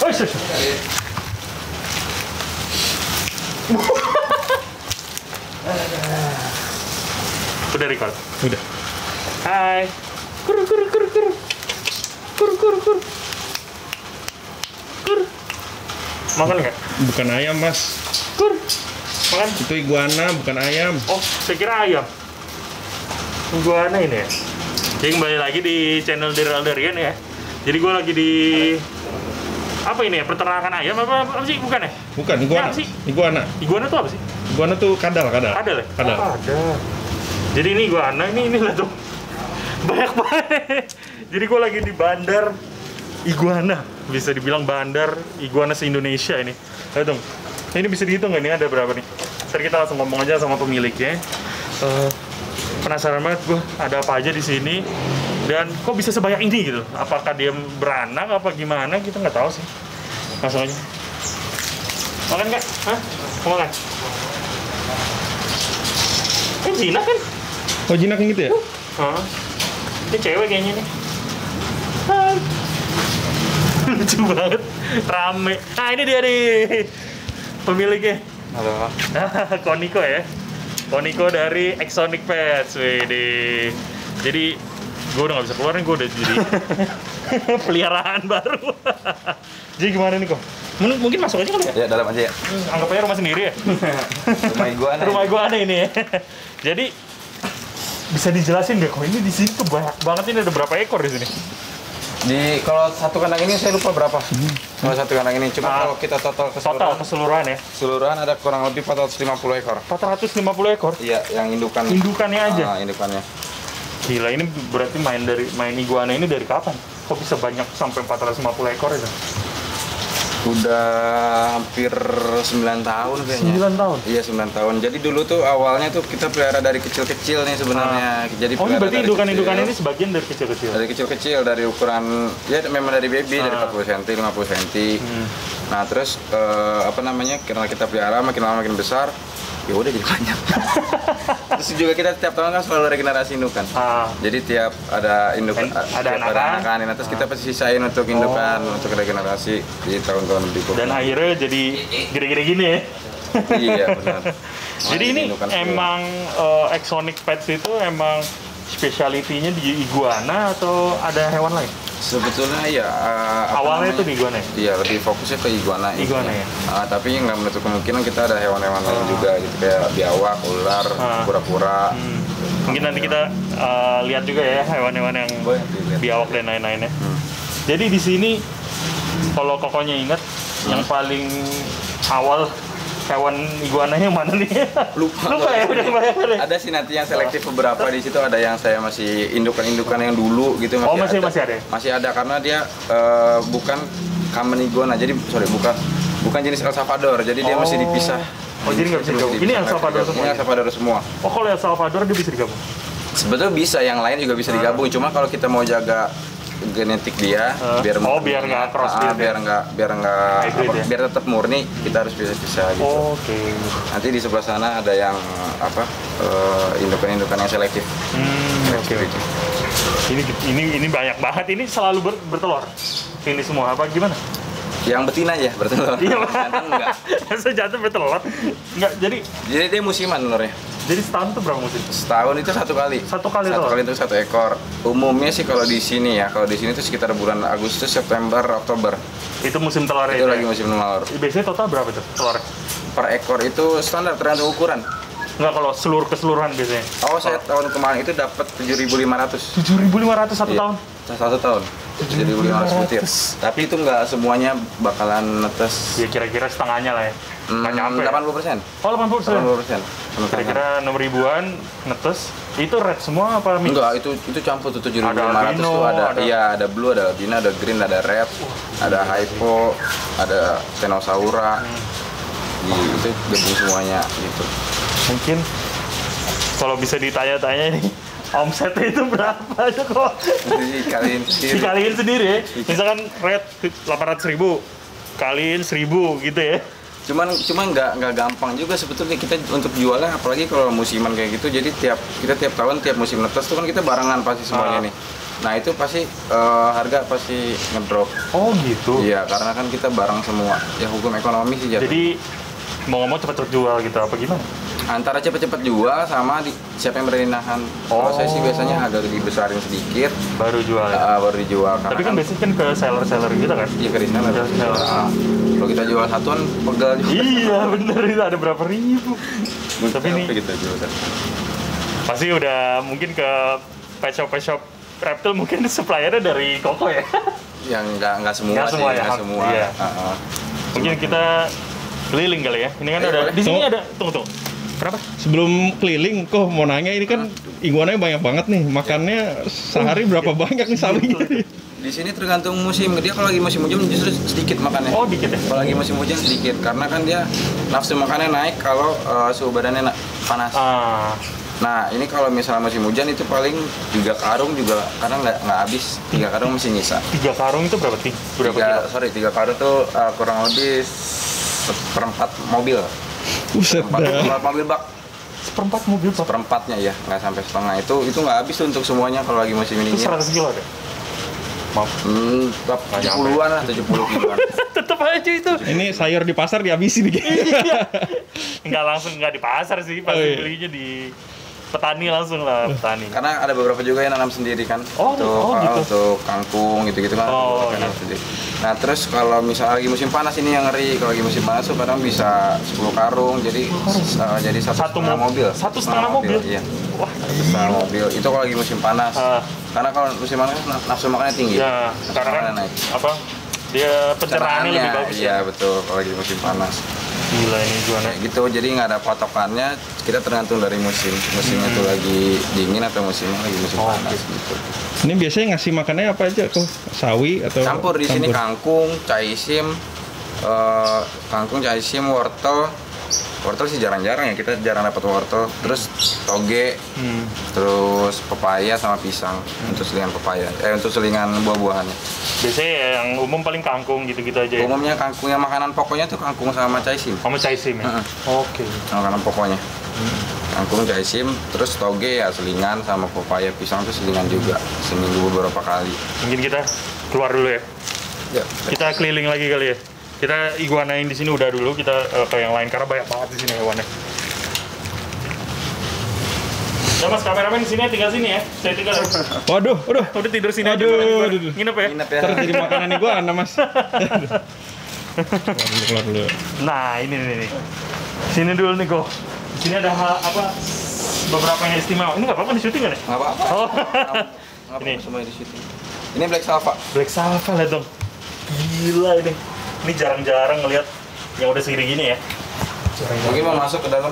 Oh, sih. Udah record? Udah. Hai. Kur. Makan nggak? Bukan ayam, Mas. Kur. Makan. Itu iguana, bukan ayam. Oh, saya kira ayam. Iguana ini ya. Jadi kembali lagi di channel Alderian ya. Jadi gue lagi di apa ini ya? Peternakan ayam apa sih? Bukan ya? Bukan, iguana. Apa sih? Iguana. Iguana tuh apa sih? Iguana tuh kadal. Kadal ya? Kadal. Oh, ada. Jadi ini iguana, ini lah tuh. Banyak banget. Jadi gue lagi di bandar iguana. Bisa dibilang bandar iguana se-Indonesia ini. Lihat dong. Ini bisa dihitung nggak nih ada berapa nih? Ntar kita langsung ngomong aja sama pemiliknya. Penasaran banget gue ada apa aja di sini dan kok bisa sebanyak ini gitu. Apakah dia beranak apa gimana kita nggak tahu sih. Langsung aja. Makan nggak? Hah? Mau makan? Jinak kan? Oh, jinak yang gitu ya? Ini cewek kayaknya nih. Hai. Lucu banget, rame. Nah ini dia nih pemiliknya. Halo. Koniko ya. Koniko dari Exonic Pets. Wede. Jadi gue udah nggak bisa keluar nih, gue udah jadi peliharaan baru. Jadi gimana nih kok? Mungkin masuk aja kali ya? Ya, dalam aja ya. Anggap aja rumah sendiri ya. Rumah iguana. Rumah iguana ini ya. Jadi bisa dijelasin nggak kok ini di sini tuh banyak banget, ini ada berapa ekor di sini? Kalau satu kandang ini saya lupa berapa. Kalau satu kandang ini cuma kalau kita total Keseluruhan ya. keseluruhan ada kurang lebih 450 ekor. 450 ekor. Iya, yang indukan. Indukannya aja. Indukannya. Gila, ini berarti main iguana ini dari kapan? Kok bisa banyak sampai 450 ekor itu? Udah hampir 9 tahun kayaknya. 9 tahun? Iya, 9 tahun. Jadi dulu tuh awalnya tuh kita pelihara dari kecil-kecil nih sebenarnya. Jadi ini berarti dari indukan-indukan kecil. ini sebagian dari kecil-kecil? Dari kecil-kecil, dari ukuran, ya memang dari baby, dari 40 cm, 50 cm. Nah terus, apa namanya, karena kita pelihara makin lama makin besar, ya udah jadi banyak. Terus juga kita tiap tahun kan selalu regenerasi indukan. Jadi tiap ada indukan, ada anakan. terus kita pasti sisain untuk indukan, untuk regenerasi di tahun-tahun berikutnya. Dan akhirnya jadi gede-gede gini ya? Iya benar. Jadi ini emang Exonic Pets itu emang spesialitinya di iguana atau ada hewan lain? Sebetulnya ya awalnya itu di iguana ya? Iya, lebih fokusnya ke iguana. Iguana ya? Tapi nggak menutup kemungkinan kita ada hewan-hewan lain juga gitu, kayak biawak, ular, kura-kura. Mungkin nanti kita lihat juga ya hewan-hewan yang biawak dan lain-lainnya. Jadi di sini kalau kokonya ingat yang paling awal hewan iguana yang mana nih? Lupa ya, udah banyak deh. Ada sih nanti yang selektif beberapa di situ, ada yang saya masih indukan-indukan yang dulu gitu masih ada. Masih ada karena dia bukan common iguana. Jadi bukan jenis El Salvador. Jadi dia masih dipisah. Oh, jadi nggak bisa digabung. Ini El Salvador semua. Ini El Salvador semua. Oh, kalau El Salvador dia bisa digabung. Sebetulnya bisa, yang lain juga bisa digabung. Cuma kalau kita mau jaga genetik dia biar nggak crossbreed, biar tetap murni, kita harus pisah-pisah gitu. Oke. Nanti di sebelah sana ada yang indukan-indukan yang selektif. Oke. Ini banyak banget, ini selalu bertelur. Ini semua apa gimana? Yang betina aja bertelur. Iya, jantan enggak. Masa jantan bertelur? Enggak, jadi dia musiman telurnya. Jadi setahun itu berapa musim? Setahun itu satu kali. Satu kali itu satu ekor. Umumnya sih kalau di sini ya, kalau di sini itu sekitar bulan Agustus, September, Oktober. Itu musim telurnya. Itu lagi musim telur. Biasanya total berapa itu telurnya? Per ekor itu standar tergantung ukuran. Enggak, kalau keseluruhan biasanya. Oh, saya tahun kemarin itu dapat 7.500. 7.500 satu tahun? Satu tahun. 7.500 butir. Tapi itu nggak semuanya bakalan netes. Ya kira-kira setengahnya lah ya. Nggak nyampe. 80%. Oh, 80%. 80%. Kira-kira 6.000-an netes. Itu red semua apa mix? Enggak, itu campur tuh 7.500 tuh ada. Iya, ada blue, ada albino, ada green, ada red, ada hypo, ada Tenosaura. Itu gabung semuanya gitu. Mungkin kalau bisa ditanya-tanya nih, omsetnya itu berapa aja kok? Dikaliin sendiri ya. Misalkan red 800.000, kaliin 1.000 gitu ya. Cuman nggak gampang juga sebetulnya kita untuk jualnya, apalagi kalau musiman kayak gitu. Jadi kita tiap tahun tiap musim netes tuh kan kita barengan pasti semuanya nih. Nah itu pasti harga pasti ngedrop. Oh gitu. Iya, karena kan kita bareng semua. Ya hukum ekonomi sih jatuh. Jadi mau ngomong cepet-cepet jual gitu apa gimana? Antara cepet-cepet jual sama siapa yang berani nahan. Kalau saya sih biasanya agak dibesarin sedikit, Baru jual ya? baru dijual. Tapi kan biasanya kan ke seller-seller gitu kan? Iya ke reseller. Ke reseller. Kalau kita jual satuan pegal juga. Iya bener, itu ada berapa ribu. Tapi ini kita jual satu. pasti udah mungkin ke pet shop reptil mungkin suppliernya dari Koko ya? Yang nggak semua Nggak sih, semua ya, nggak semua. iya. Mungkin kita keliling kali ya? Ini kan Iya, ada, boleh. di sini Tunggu. ada, tunggu. Kenapa? Sebelum keliling, kok mau nanya ini kan iguananya banyak banget nih. Makannya sehari berapa banyak nih sawinya? Di sini tergantung musim. Dia kalau lagi musim hujan justru sedikit makannya. Oh dikit ya? Kalau lagi musim hujan sedikit, karena kan dia nafsu makannya naik kalau suhu badannya panas. Ah, Nah ini kalau misalnya musim hujan itu paling 3 karung juga kadang nggak habis. 3 karung masih nyisa. 3 karung itu berapa sih? Berapa kilo? 3 karung tuh kurang lebih seperempat mobil. Buset Seperempat dah. mobil bak. Seperempat mobil Pak. Seperempatnya ya, nggak sampai setengah. Itu nggak habis tuh untuk semuanya kalau lagi musim ini. Itu 100 kilo ada? Maaf. 70-an lah, 70 kiloan. Tetep aja itu. Ini sayur di pasar dihabisin nih. Nggak langsung, nggak di pasar sih. Pasti Oh, iya. belinya di petani langsung lah, petani. Karena ada beberapa juga yang nanam sendiri kan. Oh, gitu. Untuk kangkung gitu-gitu kan. Oh, ada beberapa yang iya. nanam sendiri. Nah, terus kalau misalnya lagi musim panas ini yang ngeri. Kalau lagi musim panas tuh kadang bisa 10 karung. Jadi jadi satu setengah mobil. Satu setengah mobil? Iya. Wah, Setengah mobil. Itu kalau lagi musim panas. Ah. Karena kalau musim panas nafsu makannya tinggi. ya, Nafsu karena kan makannya naik. apa? Dia pencerahannya lebih bagus Iya, ya. betul kalau lagi musim panas. Gila ini jualnya. Kayak gitu, jadi nggak ada patokannya, kita tergantung dari musim. Musimnya tuh lagi dingin atau musimnya lagi musim Oh, panas oke. gitu. Ini biasanya ngasih makannya apa aja kok? Sawi atau Campur di sini kangkung, caisim, wortel. Wortel sih jarang-jarang ya, kita jarang dapat wortel. Terus toge, terus pepaya sama pisang untuk selingan pepaya. Untuk selingan buah-buahannya. Biasanya yang umum paling kangkung gitu-gitu aja ya. Umumnya kangkung yang makanan pokoknya tuh kangkung sama caisim. Kamu caisim ya? Heeh. Oke. Makanan pokoknya. Kangkung, caisim, terus toge ya selingan sama pepaya, pisang tuh selingan juga. Seminggu beberapa kali. Mungkin kita keluar dulu ya. Ya. Kita keliling lagi kali ya. Kita iguanain di sini udah dulu, kita ke yang lain karena banyak banget di sini hewannya. Ya Mas, kameramen di sini ya, tinggal sini ya. Saya tinggal. Waduh, Udah tidur sini aja. Aduh, Gimana? aduh. Nginep ya? Nginep ya. Ntar jadi makanan iguana mas. Keluar dulu. Nah, ini nih. Sini dulu nih, kok. Di sini ada beberapa yang istimewa. Ini nggak apa-apa di syuting kan ya? Nggak apa-apa. Oh. Nggak Ini. apa-apa semuanya di situ. Ini Black Salva. Black Salva lihat dong. Gila ini. Ini jarang-jarang ngelihat yang udah segini gini ya. Mungkin mau masuk ke dalam.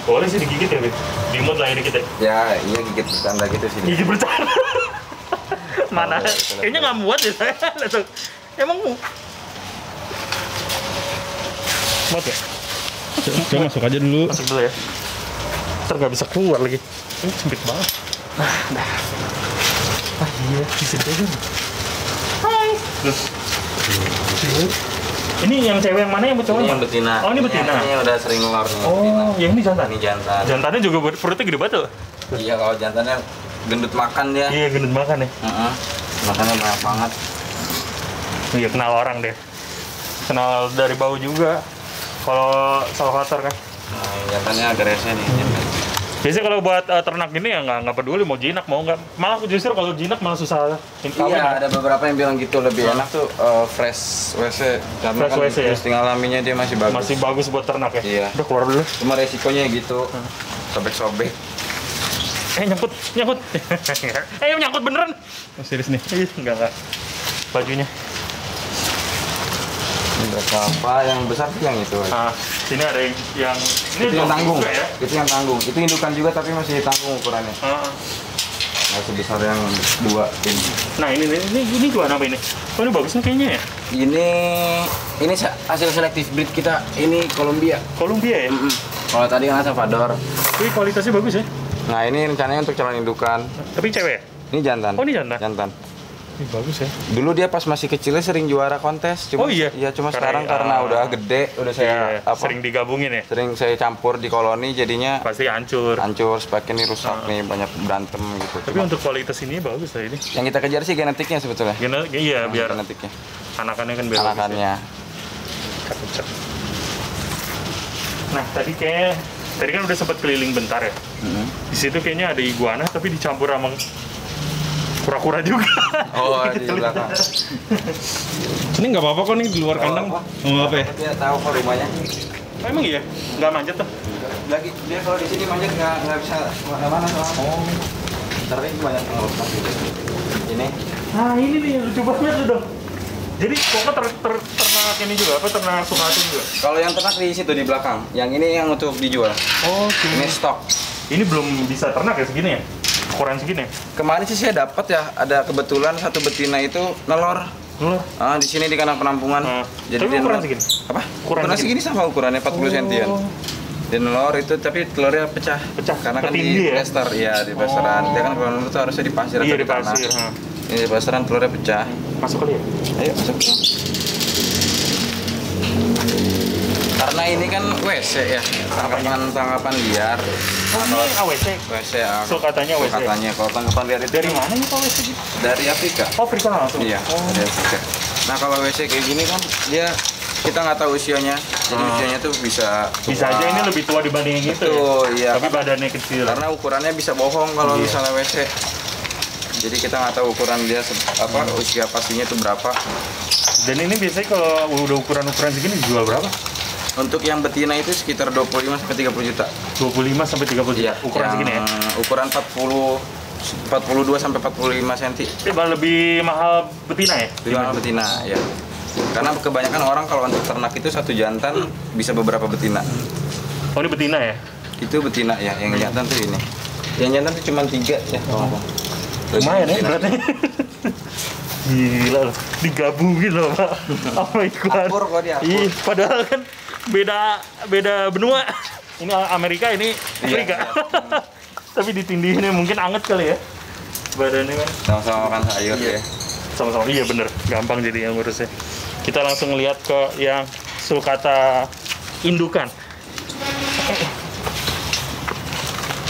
Boleh sih digigit ya, Beb. Dimut lah ya dikit ya. Ya, iya gigit bercanda gitu sih. Gigit bercanda. Mana? Boleh, boleh. Kayaknya nggak muat ya saya. Lihat dong. Emang muat ya? Coba masuk aja dulu. Masuk dulu ya. Ntar nggak bisa keluar lagi. Ini sempit banget. Ah iya, di sini aja. Hai. Ini yang cewek yang mana yang cowok? Ini yang betina. Oh ini betina. Ini yang udah sering ngelor nih. betina. Oh, yang ini jantan. Ini jantan. Jantannya juga perutnya gede banget tuh. Iya, kalau jantannya gendut makan dia. Iya, gendut makan ya. Heeh. Makannya banyak banget. Iya, kenal orang deh. Kenal dari bau juga. Kalau Salvator kan. Nah, yang jantannya agak rese nih. jantan. Biasanya kalau buat ternak ini ya nggak peduli mau jinak mau nggak. Malah justru kalau jinak malah susah kawin. Iya, ada beberapa yang bilang gitu lebih enak tuh fresh WC karena Fresh kan WC ya? insting alaminya dia masih bagus. Masih bagus buat ternak ya. Iya. Udah keluar dulu. Cuma resikonya gitu. Sobek-sobek. Nyangkut. Nyangkut beneran. Oh, serius nih. Ih, enggak. Bajunya. Ini apa yang besar tuh yang itu. Ah, sini ada yang ini Itu yang dong tanggung. juga ya. Itu yang tanggung. Itu indukan juga tapi masih tanggung ukurannya. Ah. Nggak sebesar yang dua ini. Nah, ini gua apa ini? Oh, ini bagusnya kayaknya ya. Ini hasil selektif breed kita. Ini Columbia. Columbia ya. Kalau tadi kan Salvador. Tapi kualitasnya bagus ya. Nah ini rencananya untuk calon indukan. Tapi cewek ya? Ini jantan. Oh, ini jantan. Jantan. Ih, bagus ya. Dulu dia pas masih kecilnya sering juara kontes, cuma Oh, iya? iya cuma Karena- sekarang karena udah gede, udah saya Iya, sering digabungin ya. sering saya campur di koloni jadinya Pasti hancur. speknya nih rusak nih, banyak berantem gitu. Tapi Cuma untuk kualitas ini bagus lah ini. yang kita kejar sih genetiknya sebetulnya. Iya, biar Genetiknya. anakannya kan biar bagus ya. Anakannya. Cakep. Nah, tadi kan udah sempat keliling bentar ya. Di situ kayaknya ada iguana tapi dicampur sama kura-kura juga. Oh, di belakang. Ini nggak apa-apa kok nih di luar kandang. Nggak apa ya? Dia tahu kok rumahnya. Oh, emang iya? Nggak manjat tuh? Lagi dia kalau di sini manjat nggak bisa kemana-mana soalnya. Oh. Sering banyak yang rusak gitu. Ini. Nah, ini nih yang lucu banget tuh dong. Jadi Koko ternak ini juga, apa ternak sumatin juga? Kalau yang ternak di situ di belakang. Yang ini yang untuk dijual. Oh, Ini stok. Ini belum bisa ternak ya segini ya? Ukuran segini ya? Kemarin sih saya dapat ya, ada kebetulan satu betina itu nelor. Nelor? Di sini di kandang penampungan. Tapi dia ukuran nelor. segini? Apa? Ukuran Ukuran segini? segini sama ukurannya 40 sentian. Dia nelor itu tapi telurnya pecah. Pecah? Karena kan Ketindih di ya? plaster, iya di plasteran. Dia kan kalau nelor itu harusnya di pasir Iya, atau di tanah. pasir. Ini di plasteran telurnya pecah. Masuk kali ya? Ayo masuk. Karena ini kan WC ya, tangkapan liar. Oh, ini AWC? WC ya. So, katanya WC? Katanya kalau tangkapan liar itu Dari mana nih Pak WC gitu? dari Afrika. Oh, Afrika langsung? Iya, Oh. dari Afrika. Nah kalau WC kayak gini kan dia kita nggak tahu usianya, jadi usianya tuh bisa Bisa aja ini lebih tua dibanding yang itu Betul, ya? iya. Tapi badannya kecil. karena ukurannya bisa bohong kalau Iya. misalnya WC. Jadi kita nggak tahu ukuran dia usia pastinya itu berapa. Dan ini biasanya kalau udah ukuran-ukuran segini dijual berapa? Untuk yang betina itu sekitar 25 sampai 30 juta. 25 sampai 30 juta. Ukuran Yang segini ya? Ukuran 42 sampai 45 cm. Lebih mahal betina ya? Dengan betina ya. Karena kebanyakan orang kalau untuk ternak itu satu jantan bisa beberapa betina. Oh, ini betina ya? Itu betina ya, yang jantan tuh ini. Yang jantan tuh cuma 3 ya. Lumayan ya Betina. beratnya. Gila loh, digabungin loh Pak. Apa iguana? Akur kok dia, akur. Ih, padahal kan beda benua. Ini Amerika, ini Afrika. Iya. Tapi ditindihinnya mungkin anget kali ya. Badannya kan. Sama-sama makan sayur ya. Sama-sama, iya bener. Gampang jadi yang ngurusnya. Kita langsung lihat ke yang sulcata indukan.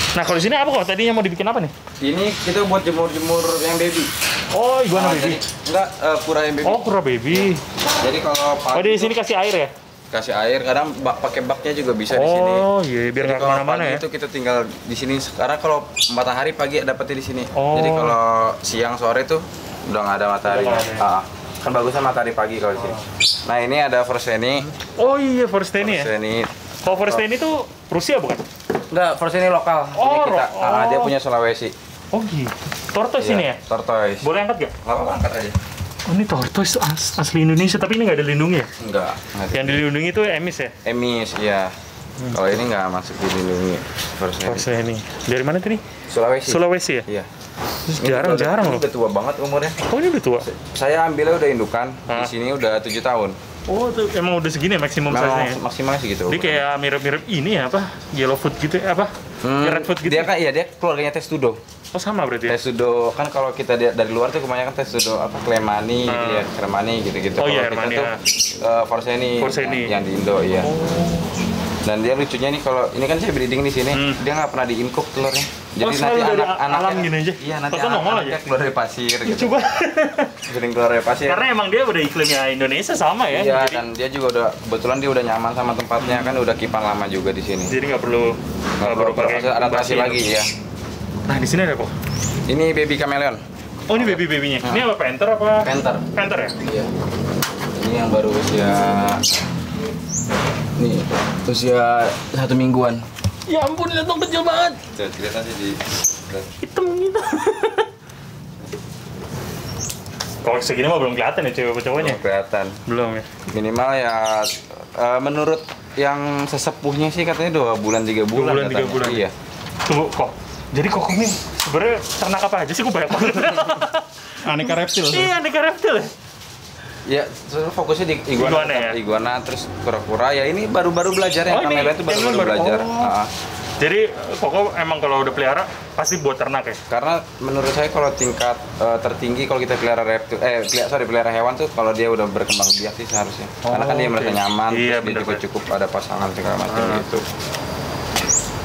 Nah, kalau di sini apa kok? Tadinya mau dibikin apa nih? Ini kita buat jemur-jemur yang baby. Oh, iguana baby. Enggak, pura yang baby. Oh, kura baby. Jadi kalau Oh, pagi di tuh sini kasih air ya? kasih air, kadang pakai baknya juga bisa di sini. Oh, iya, biar Jadi nggak kalau kemana-mana pagi ya? itu kita tinggal di sini. Karena kalau matahari pagi dapetnya di sini. Oh. Jadi kalau siang sore tuh udah nggak ada mataharinya. Udah nggak ada. Kan bagusnya matahari pagi kalau di sini. Nah ini ada Forseni. Oh iya, Forsteni ya? Forseni. Kalau Forsteni itu Rusia bukan? Enggak, Forseni lokal. Oh, Ini kita. oh. Dia punya Sulawesi. Oh gitu. Tortoise ini ya? Tortoise. Boleh angkat gak? Nggak apa-apa, angkat aja. Oh, ini tortoise asli Indonesia, tapi ini nggak ada lindungi ya? Enggak. Yang dilindungi itu emis ya? Emis, iya. Kalau ini nggak masuk dilindungi. Forseni. Forsteni. Dari mana tadi? Sulawesi. Sulawesi ya? Iya. Terus Ini jarang-jarang ini loh. udah tua banget umurnya. Oh, ini udah tua? Saya ambilnya udah indukan. Hah? Di sini udah 7 tahun. Oh, tuh emang udah segini ya maksimum size-nya ya? Maksimalnya segitu. Dia kayak mirip-mirip ini ya, apa? Yellow food gitu ya, apa? Red food gitu. Dia kan iya, dia keluarganya Testudo. Oh, sama berarti ya? Testudo kan kalau kita dari luar tuh kebanyakan Testudo apa Clemani gitu ya, Clemani gitu-gitu. Oh, iya, Kalau kita Hermani, tuh ya. Forseni. Forseni. Yang di Indo iya. Oh. Dan dia lucunya nih kalau ini kan saya breeding di sini, dia nggak pernah diinkuk telurnya. Jadi selalu nanti dari anak-anaknya alam gini aja? Iya, nanti Atau nongol anak-anaknya aja? keluar dari pasir Ya, gitu. coba. Sering keluar dari pasir. Karena emang dia udah iklimnya Indonesia sama ya. Iya, Jadi, dan dia juga udah kebetulan dia udah nyaman sama tempatnya kan udah kipan lama juga di sini. jadi nggak perlu Nggak perlu pakai proses adaptasi inkubasi. lagi ya. Nah, di sini ada kok. Ini baby chameleon, Oh, ini baby-babynya. Ini apa panther apa? panther. Panther ya? Iya. Ini yang baru usia nih usia 1 mingguan. Ya ampun, lihat dong kecil banget. Tuh, kelihatan sih di Hitam gitu. Kalau segini mah belum kelihatan ya cewek cowoknya. kelihatan. Belum ya. Minimal ya menurut yang sesepuhnya sih katanya 2 bulan 3 bulan. 2 bulan, 3 katanya. bulan. Iya. Tunggu kok. Jadi kok ini sebenarnya ternak apa aja sih? Gue banyak banget. Aneka reptil. Iya, aneka reptil ya. Ya, sebenarnya fokusnya di iguana, Iguana ya? iguana terus kura-kura. Ya ini baru-baru belajar ya, Oh, ini kamera itu yang baru-baru baru- belajar. oh. Jadi pokok emang kalau udah pelihara pasti buat ternak ya. Karena menurut saya kalau tingkat tertinggi kalau kita pelihara pelihara hewan tuh kalau dia udah berkembang biak sih seharusnya. Karena kan dia merasa nyaman, Iya, terus dia juga bener. cukup ada pasangan segala macam gitu.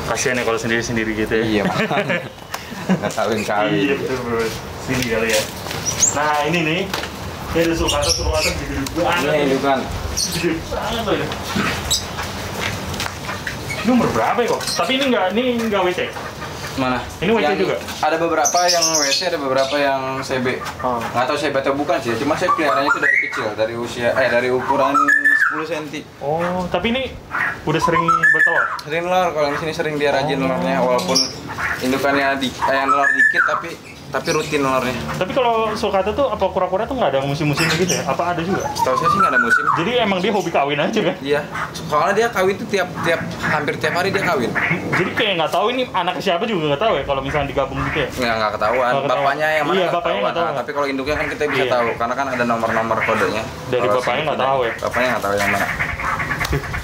Kasian ya kalau sendiri-sendiri gitu ya. Iya, makanya nggak kawin-kawin. Iya betul bro. Sini kali ya. Nah ini nih, ini ada sulcata gede banget. Ini kan Gede banget loh ya. Ini umur berapa ya kok? Tapi ini nggak WC. mana? Ini WC Yang juga? Ada beberapa yang WC, ada beberapa yang CB. Oh. Nggak tahu CB atau bukan sih, cuma saya peliharanya itu dari kecil, dari ukuran 10 cm. Oh, tapi ini udah sering bertelur. Sering telur, kalau di sini sering dia rajin telurnya, walaupun indukannya yang telur dikit tapi rutin telurnya. Tapi kalau sulcata tuh apa kura-kura tuh nggak ada musim-musimnya gitu ya? Apa ada juga? Setahu saya sih nggak ada musim. Jadi emang dia hobi kawin aja kan? Iya, soalnya dia kawin tuh hampir tiap hari dia kawin. Jadi kayak nggak tahu ini anak siapa juga nggak tahu ya kalau misalnya digabung gitu ya? Nggak ketahuan. Nggak ketahuan. Bapaknya yang mana Iya, nggak bapaknya nggak ketahuan. tahu. Nah, tapi kalau induknya kan kita bisa Iya. tahu, karena kan ada nomor-nomor kodenya. Dari Kalau bapaknya nggak sebetulnya, tahu ya? Bapaknya nggak tahu yang mana.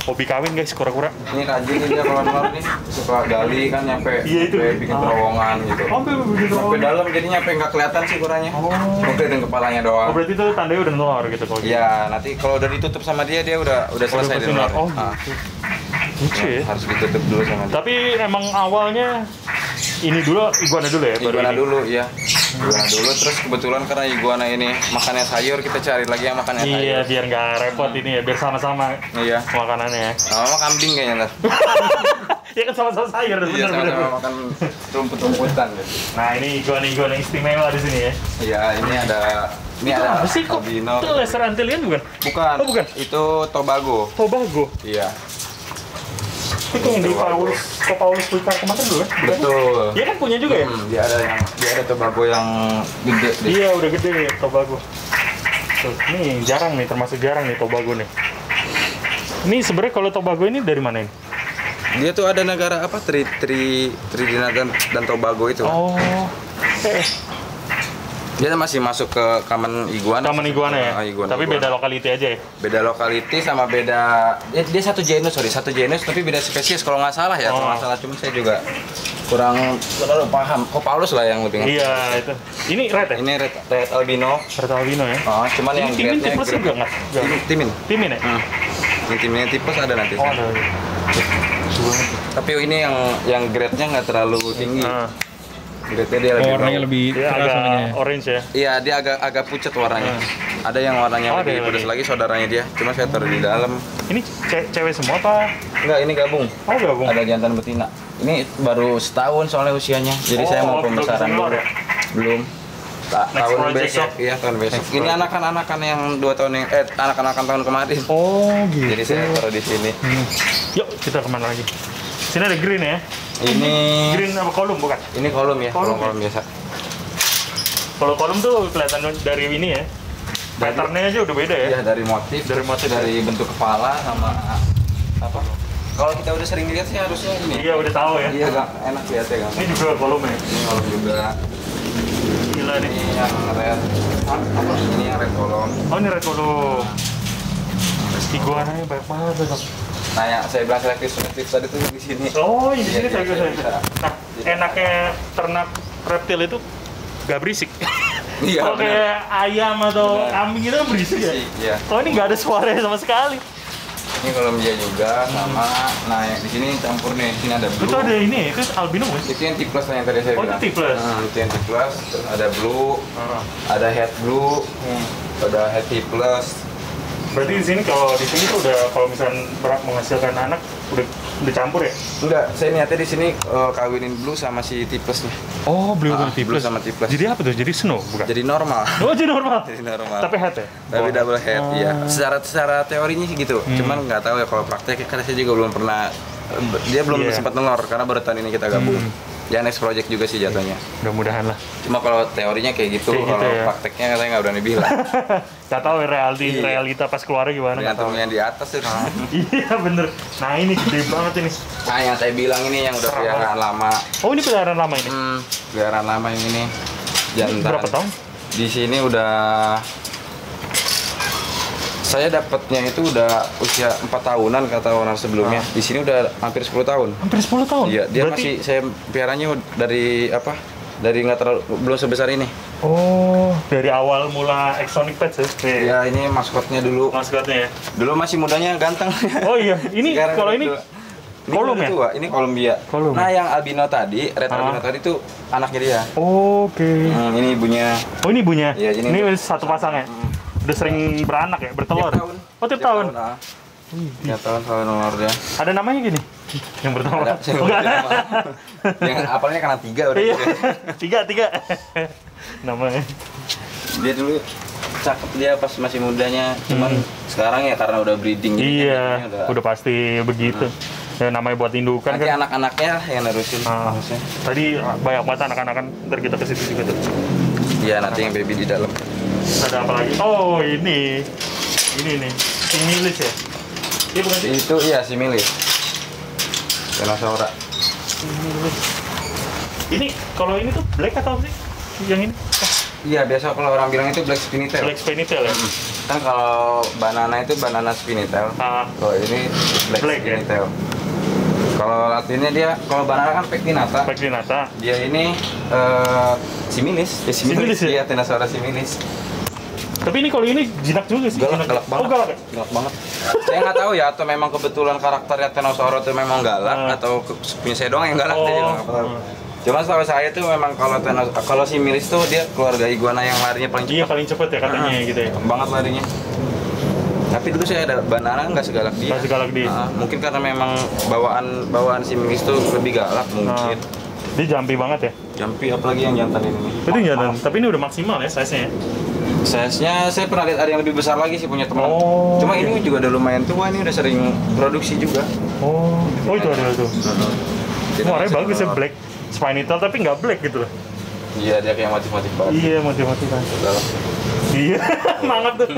Hobi kawin guys, kura-kura. Ini rajin nih dia kalau telur nih suka gali kan nyampe Iya, itu. bikin terowongan gitu. Oke, begitu. Sampai dalam jadi nyampe nggak kelihatan sih kurangnya. Oh. Kelihatan kepalanya doang. Oh, berarti itu tandanya udah nelor gitu kalau gitu. Iya, nanti kalau udah ditutup sama dia udah selesai pasti di telur. nelor. Oh, Nah, gitu. Lucu ya. harus ditutup dulu sama dia. Tapi emang awalnya ini dulu iguana dulu ya, baru Iguana ini. dulu ya. Iguana dulu terus kebetulan karena iguana ini makannya sayur, kita cari lagi yang makannya sayur. Iya, biar nggak repot ini ya, biar sama-sama Iya. makanannya ya. Sama kambing kayaknya ntar. Ya kan sama-sama sayur, Iya, bener-bener. sama-sama makan rumput-rumputan deh. Nah ini iguana istimewa di sini ya. Iya, ini ada Apa sih kok? albino. Itu Lesser Antillean bukan? Bukan. Oh, bukan? Itu Tobago. Tobago. Iya. Itu yang di Paulus Kuikar kemarin dulu kan? Bukan? Betul. Dia kan punya juga ya? Dia ada Tobago yang gede deh. Iya udah gede ya Tobago. Tuh, ini jarang nih, termasuk jarang nih Tobago nih. Ini sebenarnya kalau Tobago ini dari mana ini? Dia tuh ada negara apa? Trinidad dan Tobago itu. Oh, Dia masih masuk ke Taman Iguana. Taman iguana ya? Iguana, Tapi beda lokality aja ya? Beda lokality sama beda dia satu genus tapi beda spesies kalau nggak salah ya. Oh. Kalau nggak salah cuma saya juga kurang terlalu paham. Paulus lah yang lebih ngerti. Iya itu. Ini red ya? Ini red albino. Red albino ya? Oh, cuman Ini yang timin grade-nya tipes juga nggak? Timin. Timin ya? Ini timinnya tipes ada nanti. Oh ada. Tapi ini yang grade-nya nggak terlalu tinggi. Nah, Grade-nya dia lebih Warnanya bau. lebih dia keras agak warnanya. orange ya? Iya, dia agak pucat warnanya. Ada yang warnanya Oh, ada lebih yang pedas lagi. lagi saudaranya dia. Cuma saya taruh di dalam. Ini cewek semua apa? Enggak, ini gabung. Oh gabung? Ada jantan betina. Ini baru setahun soalnya usianya. Jadi saya mau belum pembesaran keluar dulu. ya? Belum. Tahun project besok, ya? iya tahun besok. Next Ini project. anakan-anakan yang 2 tahun yang anakan-anakan tahun kemarin. Oh gitu. Jadi saya taruh di sini. Yuk kita kemana lagi? Sini ada green ya? Ini Green apa kolom bukan? ini kolom ya, Kolom. kolom biasa. Kalau kolom tuh kelihatan dari ini ya. Patternnya aja udah beda ya. Iya, dari motif, Dari motif, dari bentuk kepala sama apa? Kalau kita udah sering lihat sih harusnya ini. Iya udah tahu ya. Iya, enak lihatnya kan. Ini juga kolomnya. Ini kolom juga. Gila nih. Ini yang red. Apa? Ini yang red kolom. Oh ini red kolom. Iguananya banyak banget tuh. Nah, yang saya bilang selektif tadi tuh di sini. Oh ini di sini Iya, saya bisa. Nah enaknya ternak reptil itu gak berisik. Iya, Kalau benar. kayak ayam atau Benar. kambing itu kan berisik ya. Iya. Kalau ini nggak ada suaranya sama sekali. Ini kolom dia juga sama. Nah, yang di sini campur nih. Sini ada blue. Itu ada ini, itu albino kan? Itu yang T-plus yang tadi saya Oh, bilang. itu T+. Itu yang T+, terus ada blue, Ah. ada head blue, ada head T+. Berarti di sini kalau di sini tuh udah kalau misalnya menghasilkan anak udah campur ya? Enggak, saya niatnya di sini kawinin blue sama si T+. nya. Oh, blue Ah, sama T+. blue sama T+. Jadi apa tuh? Jadi snow bukan? Jadi normal. Oh, jadi normal. Jadi normal. Tapi head ya? Tapi Oh. double head, Oh. iya. Secara teorinya sih gitu. Cuman nggak tahu ya kalau prakteknya karena saya juga belum pernah. Dia belum Iya. sempat nelor karena baru tahun ini kita gabung. Ya next project juga sih jatuhnya. Mudah-mudahan lah. Cuma kalau teorinya kayak gitu, Kayak gitu kalau ya. prakteknya saya nggak berani bilang. Gak tahu ya Iya. realita pas keluarnya gimana. nggak tahu. Tergantung yang di atas tuh. Iya bener. Nah ini gede banget ini. Nah yang saya bilang ini yang udah peliharaan lama. Oh ini peliharaan lama ini? Peliharaan lama yang ini. Jantan. Berapa tahun? Di sini udah Saya dapatnya itu udah usia 4 tahunan kata owner sebelumnya. Di sini udah hampir 10 tahun. Hampir 10 tahun? Iya, dia Berarti... masih saya piaranya dari apa? Dari nggak terlalu belum sebesar ini. Oh, dari awal mula Exonic Pets ya? Ya, ini maskotnya dulu. Maskotnya ya? Dulu masih mudanya ganteng. Oh iya, ini Sekarang kalau ini udah- ini kolom udah ya? tua. Ini Columbia. Kolom. Nah, yang albino tadi, red albino tadi tuh anaknya dia. Oke. Ini ibunya. Oh ini ibunya? Iya, ini satu pasang ya? Udah sering beranak ya? Bertelur? Tiap tahun. Oh tiap tahun? Ah. Tiap tahun selalu nomor dia. Ada namanya gini? Yang pertama? Ada, saya Oh, nggak ada? Yang apalnya karena 3 udah. Iya, gitu. tiga. Namanya. Dia dulu cakep dia pas masih mudanya, cuman sekarang ya karena udah breeding jadi Iya, jadinya udah pasti begitu. Ya, namanya buat indukan nanti kan. anak-anaknya yang nerusin Ah, harusnya. tadi banyak banget anak-anakan, ntar kita ke situ juga tuh. Iya, nanti yang baby di dalam. Ada apa lagi? Oh ini nih, Similis ya? Iya bukan sih? Itu iya si Milis. Dinosaura. Similis. Ini kalau ini tuh black atau apa sih? Yang ini? Iya, biasa kalau orang bilang itu black spinny-tail. Black Spaniel ya? Kan kalau banana itu banana spinny-tail. Ah, Kalau ini black, Black, ya? spinny-tail. Kalau latinnya dia, kalau banana kan pectinata. Pectinata. Dia ini similis. Ya, Similis ya? Iya, Dinosaura similis. Tapi ini kalau ini jinak juga sih. Galak jinak. banget. Oh galak ya? Galak banget. Saya nggak tahu ya, atau memang kebetulan karakternya Dinosaurus itu memang galak, atau punya saya doang yang galak, saya juga nggak tahu. Cuma setahu saya tuh memang kalau similis tuh dia keluarga iguana yang larinya paling Iya cepat. paling cepet ya katanya gitu ya. Banget larinya. Tapi dulu saya ada banana nggak segalak dia. Nggak segalak dia. Mungkin karena memang bawaan similis tuh lebih galak mungkin. Dia jumpy banget ya. Jumpy apalagi yang jantan ini. Itu jantan. Tapi ini udah maksimal ya size-nya ya. Size-nya saya pernah lihat ada yang lebih besar lagi sih punya teman. Oh, Cuma iya. ini juga udah lumayan tua, ini udah sering produksi juga. Oh itu ada tuh. Kita Warnanya masih bagus ya menolak. black. Spaniel tapi nggak black gitu loh. Iya, dia kayak motif-motif banget. Iya motif-motif kan. Dalam. Iya, mangap tuh.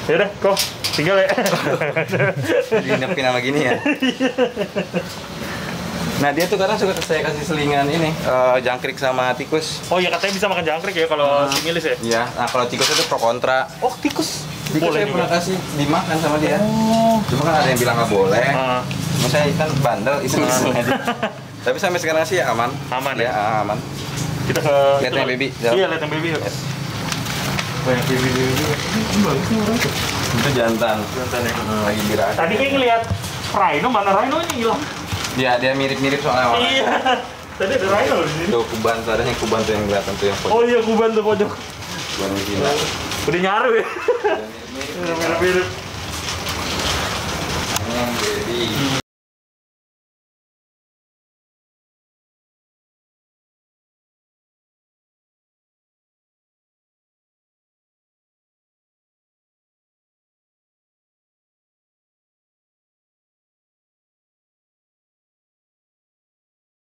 Yaudah, kok tinggal ya. Diinepin sama gini ya. Nah, dia tuh kadang suka saya kasih selingan ini, jangkrik sama tikus. Oh iya katanya bisa makan jangkrik ya kalau similis ya. Iya, nah kalau tikus itu pro kontra. Oh tikus. Tikus Boleh saya juga. pernah kasih dimakan sama dia. Oh. Cuma kan ada yang bilang nggak boleh. Ah, Cuma saya kan bandel, itu sengaja. Tapi sampai sekarang sih aman. Aman ya? Aman. kita ke Lihat itu yang lah. baby, Iya, lihat yang baby yuk. Banyak baby. Ini bagus nih orang tuh. Itu jantan. Jantan ya. Lagi birahi. Tadi kayak ngeliat rhino, mana rhino-nya hilang. Dia mirip-mirip soalnya warnanya. Iya. Tadi ada rhino di sini. Tuh kuban, tuh ada yang kuban tuh yang kelihatan tuh yang pojok. Oh iya, kuban tuh pojok. Kuban gila. Udah nyaru ya. Mirip-mirip. Mirip-mirip. Ini yang baby.